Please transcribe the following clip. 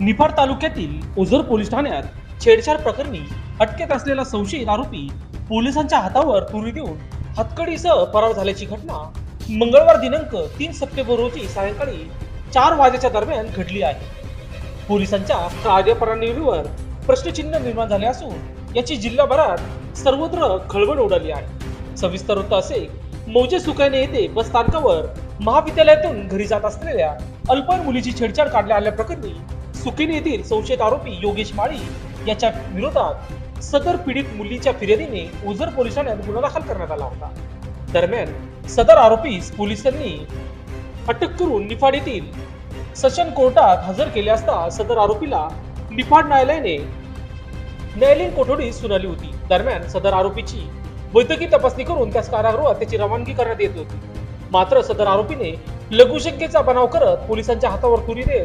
निफाड तालुक्यातील ओझर पोलीस ठाण्यात छेडछाड प्रकरणी अटकेत असलेला संशयित आरोपी पोलिसांच्या हातावर तुरी देऊन हतकडीसह फरार झाल्याची घटना मंगळवार दिनांक 3 सप्टेंबर रोजी सायंकाळी 4 वाजेच्या दरम्यान घडली आहे. पोलिसांच्या कार्यप्रणालीवर प्रश्नचिन्ह निर्माण झाले असून याची जिल्हाभरात सर्वत्र खळबळ उडाली आहे. सविस्तर वृत्त असे, मौजे सुकायने येथे बस स्थानकावर महाविद्यालयातून घरी जात असलेल्या अल्पवयीन मुलीची छेडछाड करण्यात आल्याप्रकरणी सुकिनी येथील संशयित आरोपी योगेश माळी याच्या विरोधात सदर पीडित मुलीच्या फिर्यादीने ओझर पोलीस ठाण्यात गुन्हा दाखल करण्यात आला होता. दरम्यान सदर आरोपीस पोलिसांनी अटक करून निफाड येथील सेशन कोर्टात हजर केले असता सदर आरोपीला निफाड न्यायालयाने न्यायालयीन कोठडी सुनावली होती. दरम्यान सदर आरोपीची वैद्यकीय तपासणी करून त्यास कारागृहात त्याची रवानगी करण्यात येत होती. मात्र सदर आरोपीने लघुशंकेचा बनाव करत पोलिसांच्या हातावर तुरी देत